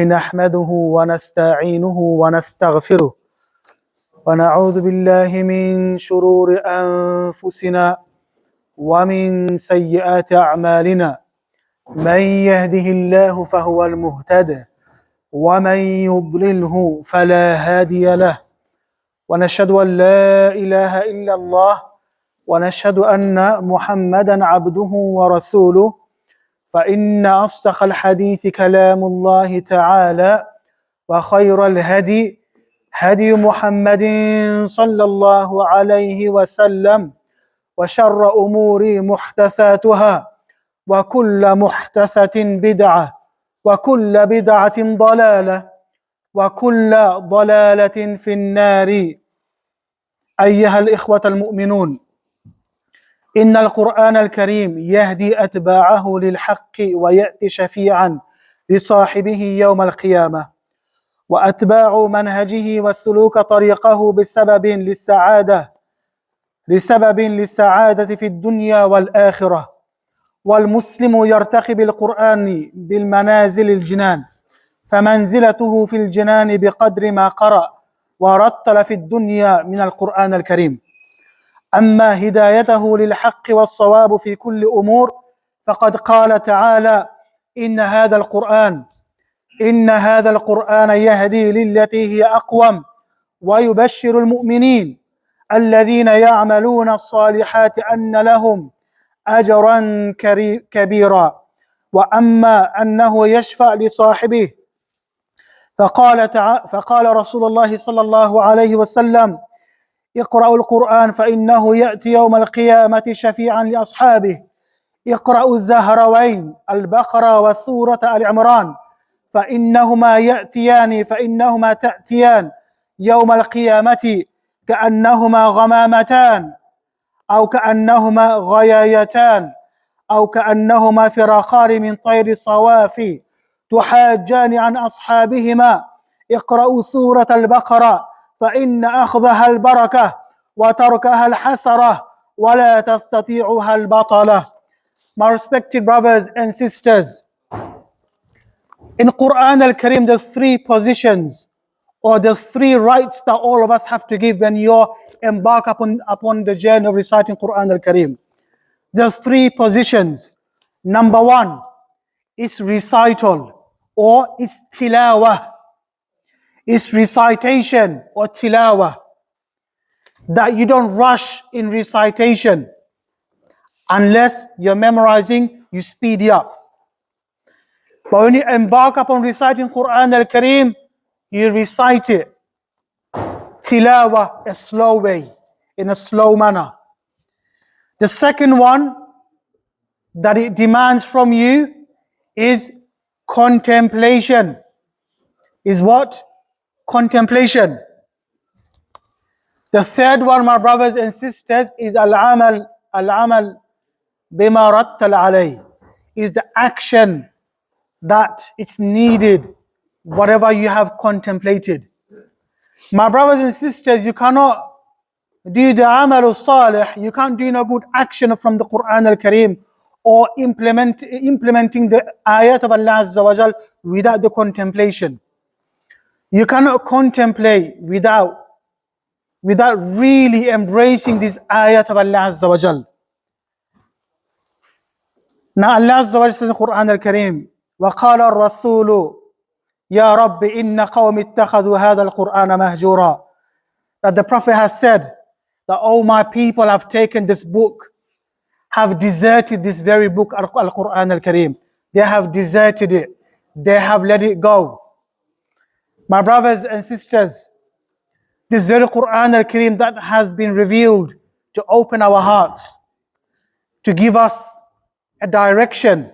نحمده ونستعينه ونستغفره ونعوذ بالله من شرور أنفسنا ومن سيئات أعمالنا من يهده الله فهو المهتد ومن يضلله فلا هادي له ونشهد أن لا إله إلا الله ونشهد أن محمدا عبده ورسوله فإن أصدق الحديث كلام الله تعالى وخير الهدي هدي محمد صلى الله عليه وسلم وشر أمور محدثاتها وكل محدثة بدعة وكل بدعة ضلالة وكل ضلالة في النار. أيها الإخوة المؤمنون، إن القرآن الكريم يهدي أتباعه للحق ويأتي شفيعا لصاحبه يوم القيامة، وأتباع منهجه والسلوك طريقه بسبب للسعادة في الدنيا والآخرة. والمسلم يرتقي بالقرآن بالمنازل الجنان، فمنزلته في الجنان بقدر ما قرأ ورتل في الدنيا من القرآن الكريم. أما هدايته للحق والصواب في كل أمور فقد قال تعالى: إن هذا القرآن يهدي للتي هي أقوم ويبشر المؤمنين الذين يعملون الصالحات أن لهم أجرا كبيرا. وأما أنه يشفع لصاحبه فقال رسول الله صلى الله عليه وسلم: اقرأوا القرآن فإنه يأتي يوم القيامة شفيعا لأصحابه. اقرأوا الزهروين البقرة وسورة آل عمران فإنهما تأتيان يوم القيامة كأنهما غمامتان أو كأنهما غيايتان أو كأنهما فراقان من طير صواف تحاجان عن أصحابهما. اقرأوا سورة البقرة فإن أخذها البركة وتركها الحسرة ولا تستطيعها البطلة. My respected brothers and sisters, in Quran al-Karim there's three positions or the three rights that all of us have to give when you embark upon the journey of reciting Quran al-Karim. There's three positions. Number one is recital or is tilawah. Is recitation or tilawah. That you don't rush in recitation. Unless you're memorizing, you speed it up. But when you embark upon reciting Quran al-Karim, you recite it. Tilawah, a slow way, in a slow manner. The second one that it demands from you is contemplation. Is what? Contemplation. The third one, my brothers and sisters, is al-amal bima rattal alay, is the action that it's needed, whatever you have contemplated. My brothers and sisters, you cannot do the amal salih, you can't do no good action from the Quran al-Karim or implementing the ayat of Allah Azza wa Jal without the contemplation. You cannot contemplate without really embracing this ayat of Allah Azza wa Jal. Now Allah Azza wa Jal says in Quran al-Karim, وَقَالَ الرَّسُولُ يَا رَبِّ إِنَّ قَوْمِ اتَّخَذُوا هَذَا الْقُرْآنَ مَهْجُورًا. That the Prophet has said that all my people have taken this book, have deserted this very book, Al-Quran al-Karim. They have deserted it. They have let it go. My brothers and sisters, this very Quran al-Karim that has been revealed to open our hearts, to give us a direction,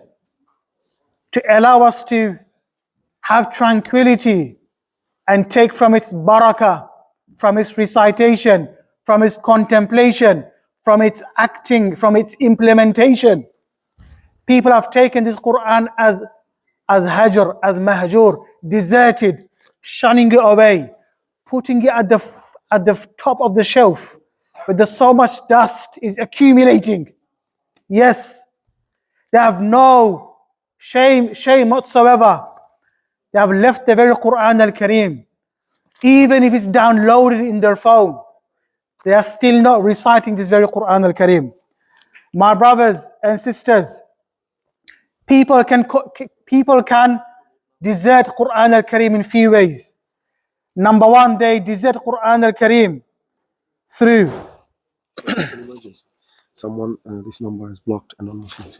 to allow us to have tranquility and take from its barakah, from its recitation, from its contemplation, from its acting, from its implementation. People have taken this Quran as hajar, as mahjur, deserted, shunning it away, putting it at the top of the shelf, but there's so much dust is accumulating. Yes, they have no shame whatsoever. They have left the very Quran al-Kareem. Even if it's downloaded in their phone, they are still not reciting this very Quran al-Kareem. My brothers and sisters, people can desert Quran al-Kareem in few ways. Number one, they desert Quran al-Kareem through. Someone, this number is blocked anonymously.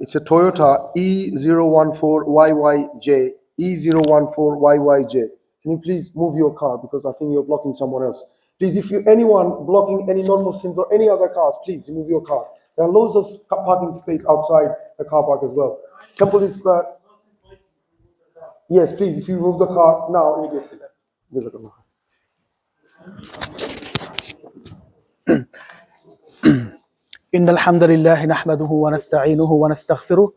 It's a Toyota E014YYJ. E014YYJ. Can you please move your car, because I think you're blocking someone else. Please, if you anyone blocking any non-Muslims or any other cars, please remove your car. There are loads of parking space outside the car park as well. Temple is Square. Yes, please, if you remove the car now immediately. إن الحمد لله نحمده ونستعينه ونستغفره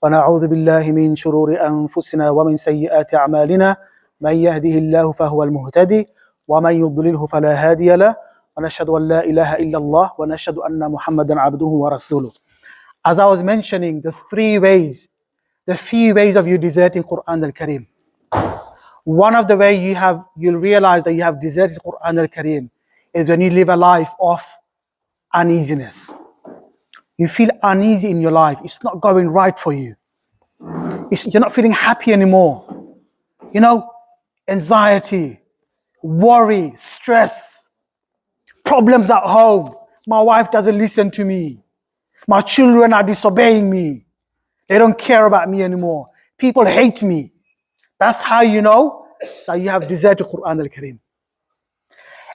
ونعوذ بالله من شرور أنفسنا ومن سيئات أعمالنا من يهده الله فهو المهتدي ومن يضلله فلا هادي له ونشهد أن لا إله إلا الله ونشهد أن محمدا عبده ورسوله. As I was mentioning, the few ways of you deserting Quran al-Kareem. One of the ways you'll realize that you have deserted Quran al-Kareem is when you live a life of uneasiness. You feel uneasy in your life. It's not going right for you. You're not feeling happy anymore. You know, anxiety, worry, stress, problems at home. My wife doesn't listen to me. My children are disobeying me. They don't care about me anymore. People hate me. That's how you know that you have deserted Quran al-Kareem.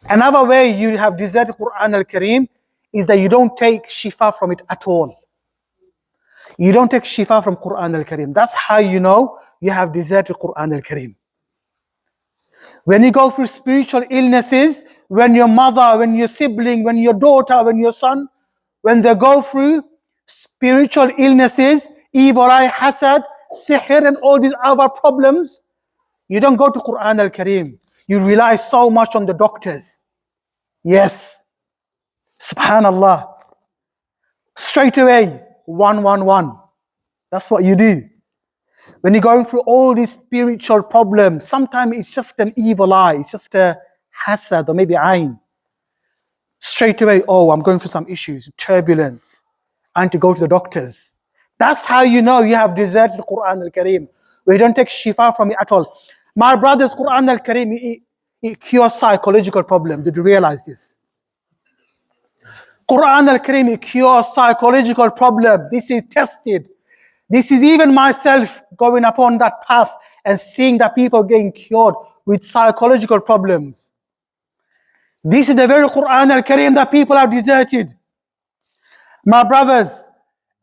Another way you have deserted Quran al-Kareem is that you don't take shifa from it at all. You don't take shifa from Quran al-Kareem. That's how you know you have deserted Quran al-Kareem. When you go through spiritual illnesses, when your mother, when your sibling, when your daughter, when your son, when they go through spiritual illnesses, evil eye, hasad, sihr, and all these other problems, you don't go to Quran al-Kareem. You rely so much on the doctors. Yes. Subhanallah. Straight away, 111. That's what you do. When you're going through all these spiritual problems, sometimes it's just an evil eye, it's just a hasad or maybe ayn. Straight away, oh, I'm going through some issues, turbulence. I need to go to the doctors. That's how you know you have deserted Quran al-Kareem. We don't take shifa from it at all. My brothers, Quran al-Kareem, it cures psychological problems. Did you realize this? Quran al-Kareem, it cures psychological problems. This is tested. This is even myself going upon that path and seeing that people getting cured with psychological problems. This is the very Quran al-Kareem that people have deserted. My brothers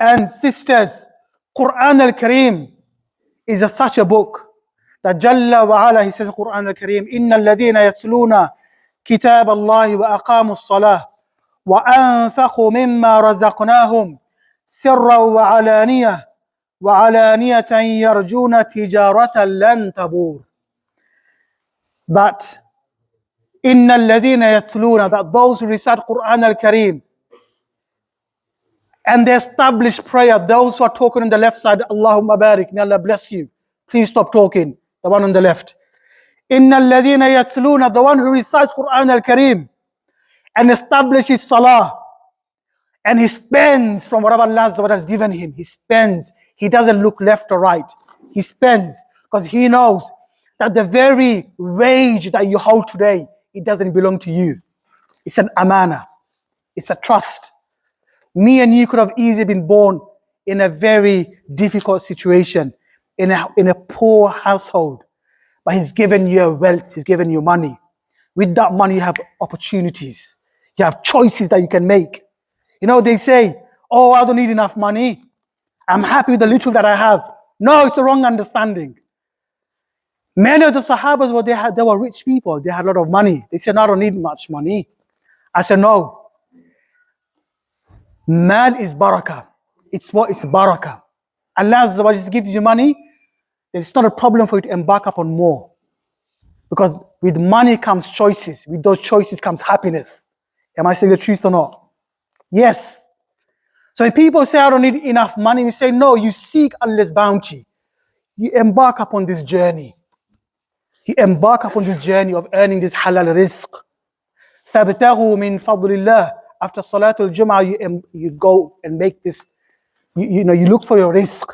and sisters, Quran al-Kareem is such a book that Jalla wa Ala, he says in Quran al-Kareem, إِنَّ الَّذِينَ يَتْلُونَ كِتَابَ اللَّهِ وَأَقَامُوا الصَّلَاةِ وَأَنفَقُوا مِمَّا رَزَقْنَاهُمْ سِرًّا وَعَلَانِيَةً يَرْجُونَ تِجَارَةً لَنْ تَبُورَ. That إِنَّ الَّذِينَ يَتْلُونَ, that those who recite Quran al-Kareem and they establish prayer, those who are talking on the left side, Allahumma barik, may Allah bless you. Please stop talking, the one on the left. إِنَّ الَّذِينَ يَتْلُونَ, the one who recites Quran al-Kareem and establishes salah, and he spends from whatever Allah has given him. He spends. He doesn't look left or right. He spends because he knows that the very wage that you hold today, it doesn't belong to you. It's an amana. It's a trust. Me and you could have easily been born in a very difficult situation, in a poor household. But he's given you wealth. He's given you money. With that money, you have opportunities. You have choices that you can make. You know, they say, oh, I don't need enough money. I'm happy with the little that I have. No, it's a wrong understanding. Many of the Sahabas, they were rich people. They had a lot of money. They said, no, I don't need much money. I said, no. Man is barakah. It's barakah. Allah just gives you money. It's not a problem for you to embark upon more. Because with money comes choices. With those choices comes happiness. Am I saying the truth or not? Yes. So if people say, I don't need enough money, you say, no, you seek Allah's bounty. You embark upon this journey. You embark upon this journey of earning this halal rizq. فَابْتَغُوا مِنْ فَضْلِ اللَّهِ. After Salatul Jum'ah, you go and make this, you look for your rizq.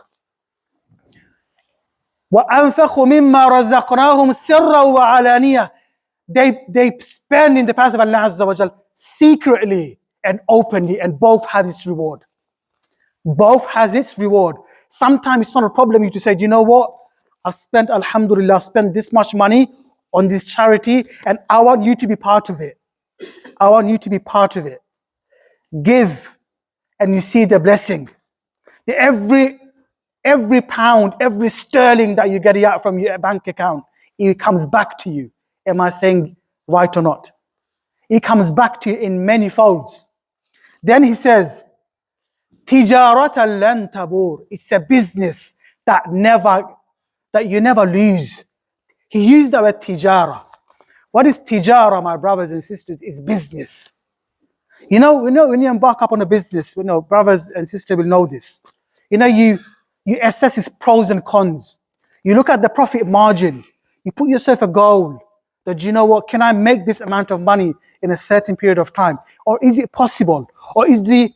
وَأَنْفَقُوا مِمَّا رَزَقْنَاهُمْ سِرًّا وَعَلَانِيَةً. They spend in the path of Allah Azza wa Jal secretly and openly, and both has its reward. Both has its reward. Sometimes it's not a problem you to say, you know what? I've spent, alhamdulillah, spent this much money on this charity, and I want you to be part of it. I want you to be part of it. Give, and you see the blessing. Every pound, every sterling that you get out from your bank account, it comes back to you. Am I saying right or not? It comes back to you in many folds. Then he says, Tijaratan lan tabur. It's a business that you never lose. He used the word tijara. What is tijara, my brothers and sisters? Is business. When you embark upon a business, brothers and sisters will know this. You assess its pros and cons. You look at the profit margin. You put yourself a goal that, you know what, can I make this amount of money in a certain period of time? Or is it possible? Or is the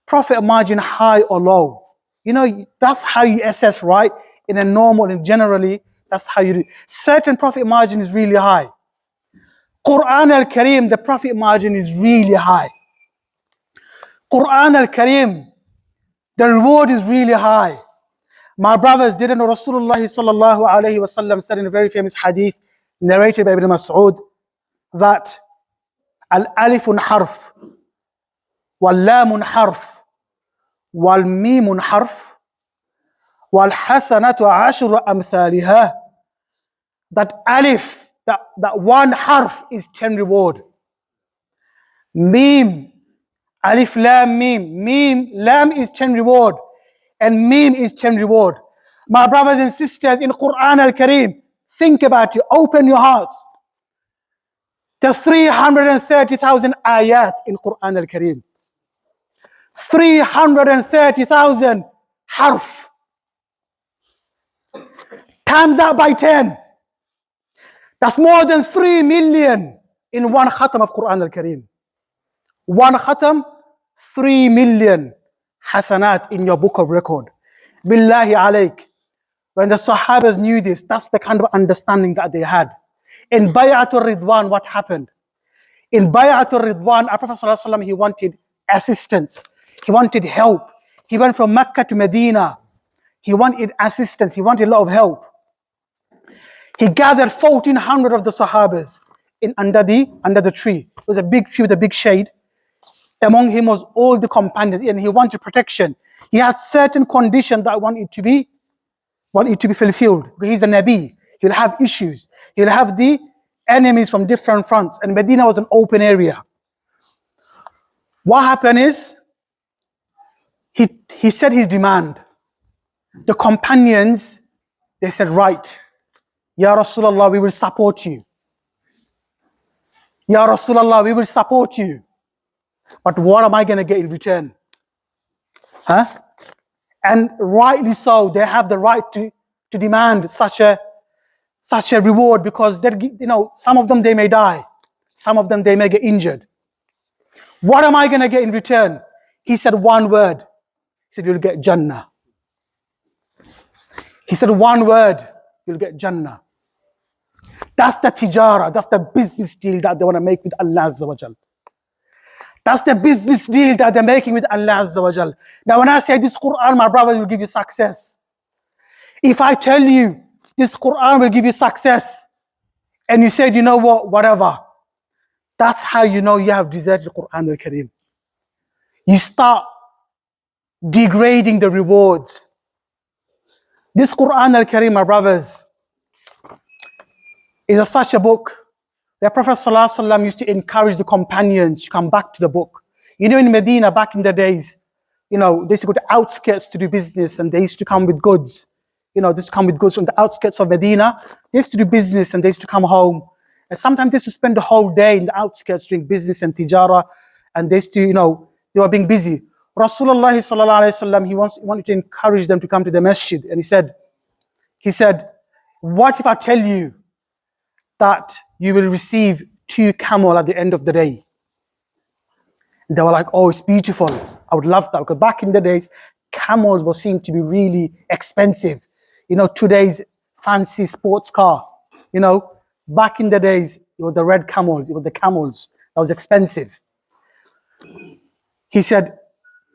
profit margin high or low? That's how you assess, right? In a normal and generally, that's how you do. Certain profit margin is really high. Quran al-Kareem, the profit margin is really high. Quran al-Kareem, the reward is really high. My brothers, didn't Rasulullah sallallahu alayhi wa sallam said in a very famous hadith narrated by Ibn Mas'ud that al-alifun harf, wal-lamun harf, wal-mimun harf, wal-hasanatu ashru amthaliha. That alif, that one harf is 10 reward. Mim, alif lam mim, mim, lam is 10 reward, and mim is 10 reward. My brothers and sisters, in Quran al-Kareem, think about it, open your hearts. There's 330,000 ayat in Quran al-Kareem. 330,000 harf. Times that by 10. That's more than 3 million in one khatam of Quran al-Kareem. One khatam, 3 million hasanat in your book of record. Billahi alayk. When the Sahabas knew this, that's the kind of understanding that they had. In Bay'atul Ridwan, what happened? In Bay'atul Ridwan, our Prophet sallallahu alaihi wasallam, he wanted assistance. He wanted help. He went from Mecca to Medina. He wanted assistance. He wanted a lot of help. He gathered 1,400 of the Sahabas under the tree. It was a big tree with a big shade. Among him was all the companions, and he wanted protection. He had certain conditions that wanted to be fulfilled. He's a Nabi. He'll have issues. He'll have the enemies from different fronts. And Medina was an open area. What happened is, he said his demand. The companions, they said, right, Ya Rasulullah, we will support you. Ya Rasulullah, we will support you. But what am I going to get in return? Huh? And rightly so, they have the right to demand such a reward, because some of them they may die, some of them they may get injured. What am I going to get in return? He said one word. He said, you'll get Jannah. He said one word, you'll get Jannah. That's the tijara, that's the business deal that they want to make with Allah Azza wa Jal. That's the business deal that they're making with Allah Azza wa Jal. Now when I say this Quran, my brothers, will give you success. If I tell you this Quran will give you success, and you said, you know what, whatever, that's how you know you have deserted the Quran al-Kareem. You start degrading the rewards. This Quran al-Kareem, my brothers, is such a book. The Prophet ﷺ used to encourage the companions to come back to the book. In Medina, back in the days, they used to go to outskirts to do business, and they used to come with goods. They used to come with goods from the outskirts of Medina. They used to do business, and they used to come home. And sometimes they used to spend the whole day in the outskirts doing business and tijara, and they used to, they were being busy. Rasulullah sallallahu alaihi wasallam, he wanted to encourage them to come to the masjid, and he said, what if I tell you that you will receive 2 camel at the end of the day? They were like, oh, it's beautiful. I would love that. Because back in the days, camels were seen to be really expensive. You know, today's fancy sports car. You know, back in the days, it was the red camels. It was the camels that was expensive. He said,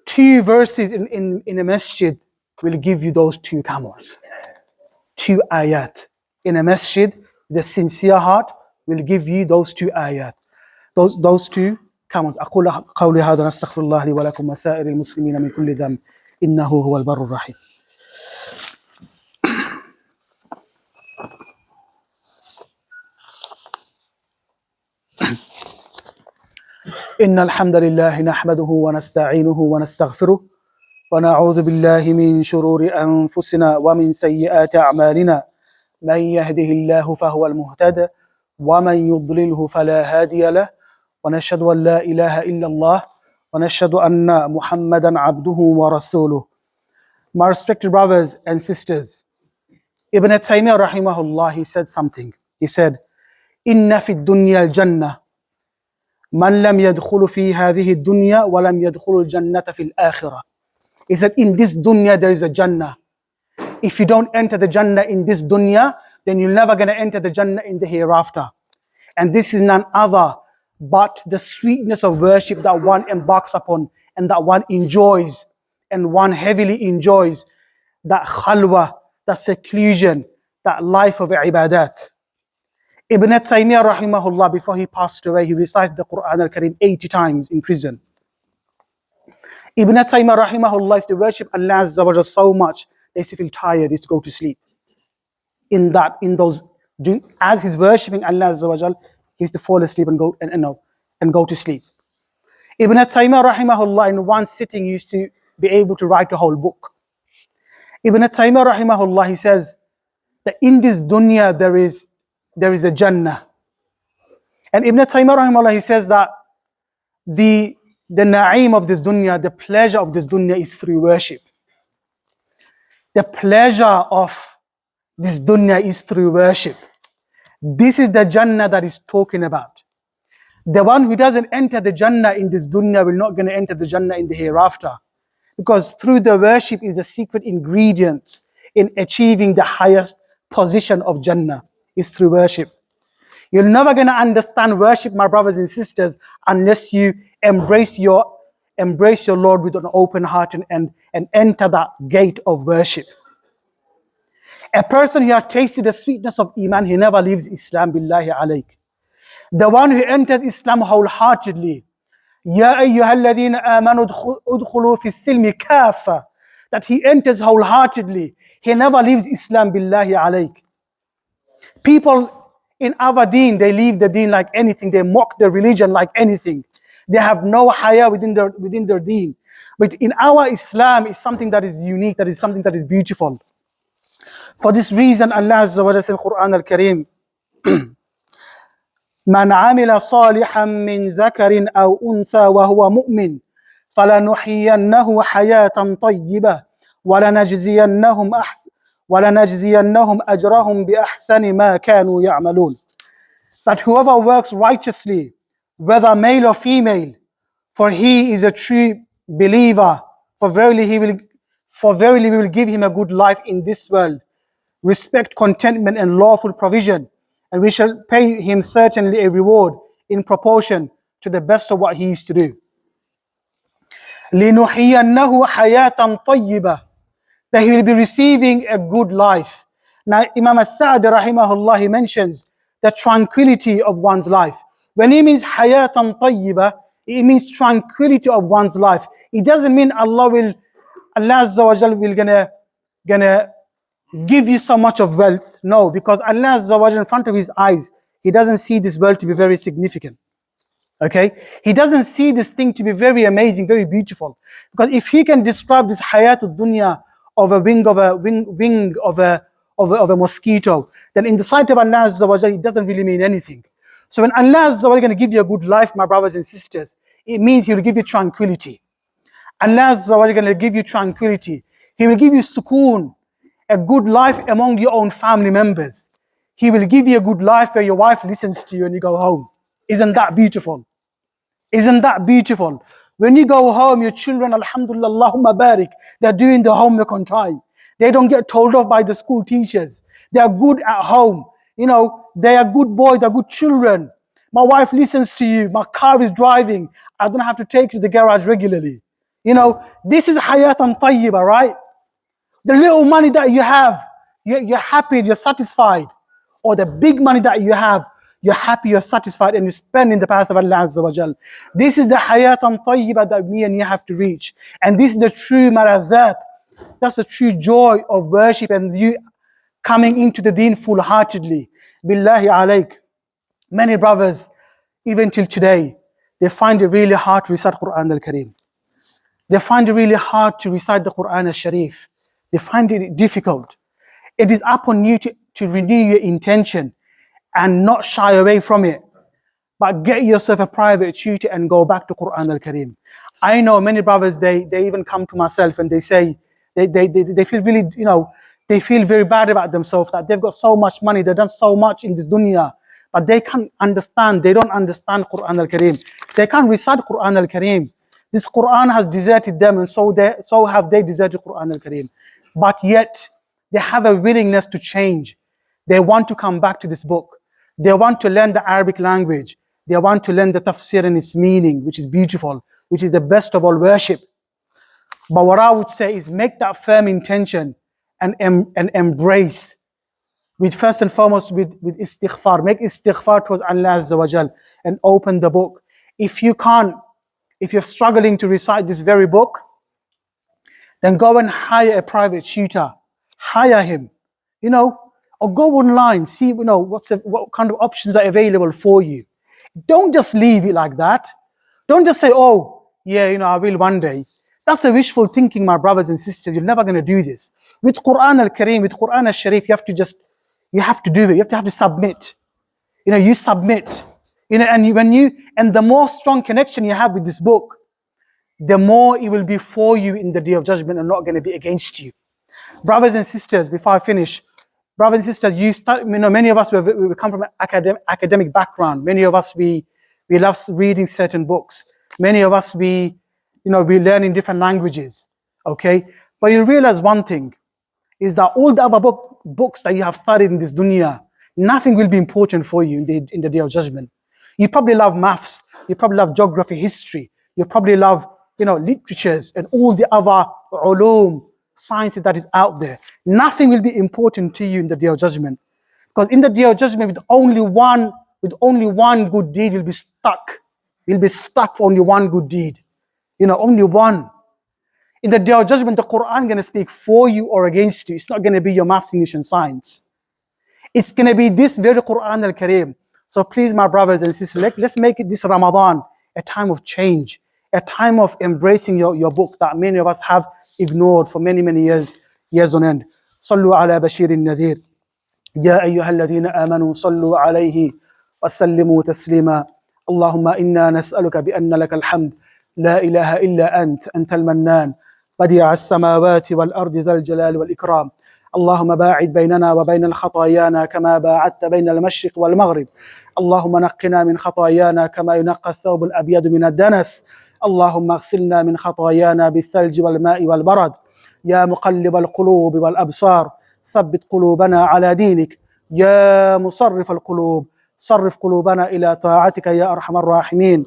2 verses in a masjid will give you those 2 camels. 2 ayat. In a masjid, the sincere heart will give you those 2 ayat. Those 2 camels. أقول قولي هذا نستغفر الله لي ولكم وسائر المسلمين من كل ذنب إنه هو البر الرحيم. إن الحمد لله نحمده ونستعينه ونستغفره ونعوذ بالله من شرور أنفسنا ومن سيئات أعمالنا من يهده الله فهو المهتد ومن يضلله فلا هادي له ونشهد أن لا إله إلا الله ونشهد أن محمدا عبده ورسوله. My respected brothers and sisters, Ibn Taymiyyah rahimahullah, he said something. He said, إن في الدنيا الجنة من لم يدخل في هذه الدنيا ولم يدخل الجنة في الآخرة. He said, in this dunya there is a Jannah. If you don't enter the Jannah in this dunya, then you're never going to enter the Jannah in the hereafter. And this is none other but the sweetness of worship that one embarks upon and that one enjoys, and one heavily enjoys that khalwa, that seclusion, that life of ibadat. Ibn Taymiyyah rahimahullah, before he passed away, he recited the Quran al-Karim 80 times in prison. Ibn Taymiyyah rahimahullah used to worship Allah Azza wa Jalla so much, they used to feel tired, he used to go to sleep. As he's worshipping Allah Azza wa Jalla, he used to fall asleep and go to sleep. Ibn Taymiyyah rahimahullah, in one sitting, he used to be able to write a whole book. Ibn Taymiyyah rahimahullah, he says that in this dunya there is a Jannah. And Ibn Taymiyyah rahimahullah, he says that the na'im of this dunya, the pleasure of this dunya is through worship. The pleasure of this dunya is through worship. This is the Jannah that he's talking about. The one who doesn't enter the Jannah in this dunya will not going to enter the Jannah in the hereafter. Because through the worship is the secret ingredients in achieving the highest position of Jannah, is through worship. You're never going to understand worship, my brothers and sisters, unless you embrace your Lord with an open heart and enter that gate of worship. A person who has tasted the sweetness of Iman, he never leaves Islam, billahi alayk. The one who enters Islam wholeheartedly, Ya ayyuhalladhina amanu udkhulu fi silmi kafa, that he enters wholeheartedly, he never leaves Islam, billahi alayk. People in our deen, they leave the deen like anything, they mock the religion like anything. They have no haya within their deen. But in our Islam, it's something that is unique, that is something that is beautiful. For this reason, Allah Azza wa Jalla said in the Quran al-Karim, من عمل صالحا من ذكر أو أنثى وهو مؤمن فلنحيينه حياة طيبة ولنجزينهم أجرهم بأحسن ما كانوا يعملون. That whoever works righteously, whether male or female, for he is a true believer, for verily we will give him a good life in this world, respect, contentment, and lawful provision, and we shall pay him certainly a reward in proportion to the best of what he used to do. لِنُحْيِيَنَّهُ حَيَاةً طَيِّبَةً, that he will be receiving a good life. Now Imam As-Sa'di rahimahullah, he mentions the tranquility of one's life. When he means hayatan tayyibah, it means tranquility of one's life. It doesn't mean Allah Azza wa Jal will gonna give you so much of wealth. No, because Allah Azza wa Jal in front of his eyes, he doesn't see this world to be very significant. Okay? He doesn't see this thing to be very amazing, very beautiful. Because if he can describe this hayatul dunya of a wing of a mosquito, then in the sight of Allah Azza wa Jal, it doesn't really mean anything. So when Allah Azza wa Jal is going to give you a good life, my brothers and sisters, it means He will give you tranquility. Allah is going to give you tranquility. He will give you sukoon, a good life among your own family members. He will give you a good life where your wife listens to you and you go home. Isn't that beautiful? Isn't that beautiful? When you go home, your children, alhamdulillah, Allahumma barik, they're doing the homework on time. They don't get told off by the school teachers. They are good at home. You know, they are good boys, they're good children. My wife listens to you. My car is driving. I don't have to take you to the garage regularly. You know, this is hayatan tayyiba, right? The little money that you have, you're happy, you're satisfied. Or the big money that you have, you're happy, you're satisfied, and you spend in the path of Allah Azza wa Jal. This is the hayatan tayyiba that me and you have to reach. And this is the true maradhat. That's the true joy of worship and you coming into the deen full-heartedly. Billahi alayk. Many brothers, even till today, they find it really hard to recite Quran al-Kareem. They find it really hard to recite the Quran al-Sharif. They find it difficult. It is upon you to renew your intention and not shy away from it. But get yourself a private tutor and go back to Quran al-Kareem. I know many brothers, they even come to myself and they say, they feel really, you know, they feel very bad about themselves that they've got so much money, they've done so much in this dunya, but they can't understand, they don't understand Quran al-Kareem. They can't recite Quran al-Kareem. This Quran has deserted them and so have they deserted Quran al-Kareem. But yet, they have a willingness to change. They want to come back to this book. They want to learn the Arabic language. They want to learn the tafsir and its meaning, which is beautiful, which is the best of all worship. But what I would say is make that firm intention and embrace with first and foremost with istighfar. Make istighfar towards Allah Azza wa Jal and open the book. If you can't, if you're struggling to recite this very book, then go and hire a private tutor. Hire him, you know, or go online, see, you know, what kind of options are available for you. Don't just leave it like that. Don't just say, oh, yeah, you know, I will one day. That's the wishful thinking, my brothers and sisters. You're never going to do this. With Quran al-Kareem, with Quran al-Sharif, you have to do it. You have to submit. You know, you submit. You know, and the more strong connection you have with this book, the more it will be for you in the day of judgment and not going to be against you. Brothers and sisters, before I finish, brothers and sisters, many of us, we come from an academic background. Many of us, we love reading certain books. Many of us, we learn in different languages, okay? But you realize one thing, is that all the other books that you have studied in this dunya, nothing will be important for you in the day of judgment. You probably love maths, you probably love geography, history, you probably love, literatures and all the other ulum, sciences that is out there. Nothing will be important to you in the day of judgment. Because in the day of judgment, with only one good deed, you'll be stuck. You'll be stuck for only one good deed. Only one. In the day of judgment, the Quran is going to speak for you or against you. It's not going to be your maths, English, and science. It's going to be this very Quran al-Kareem. So please, my brothers and sisters, let's make it this Ramadan a time of change, a time of embracing your book that many of us have ignored for many, many years on end. Sallu ala Bashir al-Nadhir. Ya ayyuha alladhina amanu sallu alayhi wa sallimu taslima. Allahumma inna nas'aluka bi anna laka alhamd. لا إله إلا أنت المنان بديع السماوات والأرض ذا الجلال والإكرام اللهم باعد بيننا وبين الخطايانا كما باعدت بين المشرق والمغرب اللهم نقنا من خطايانا كما ينقى الثوب الأبيض من الدنس اللهم اغسلنا من خطايانا بالثلج والماء والبرد يا مقلب القلوب والأبصار ثبت قلوبنا على دينك يا مصرف القلوب صرف قلوبنا إلى طاعتك يا أرحم الراحمين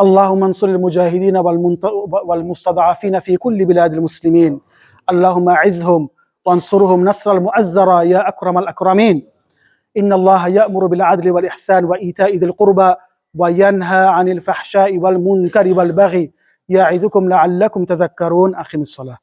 اللهم انصر المجاهدين والمستضعفين في كل بلاد المسلمين اللهم اعزهم وانصرهم نصر المؤزرا يا أكرم الأكرمين إن الله يأمر بالعدل والإحسان وإيتاء ذي القربى وينهى عن الفحشاء والمنكر والبغي يعظكم لعلكم تذكرون أقم الصلاة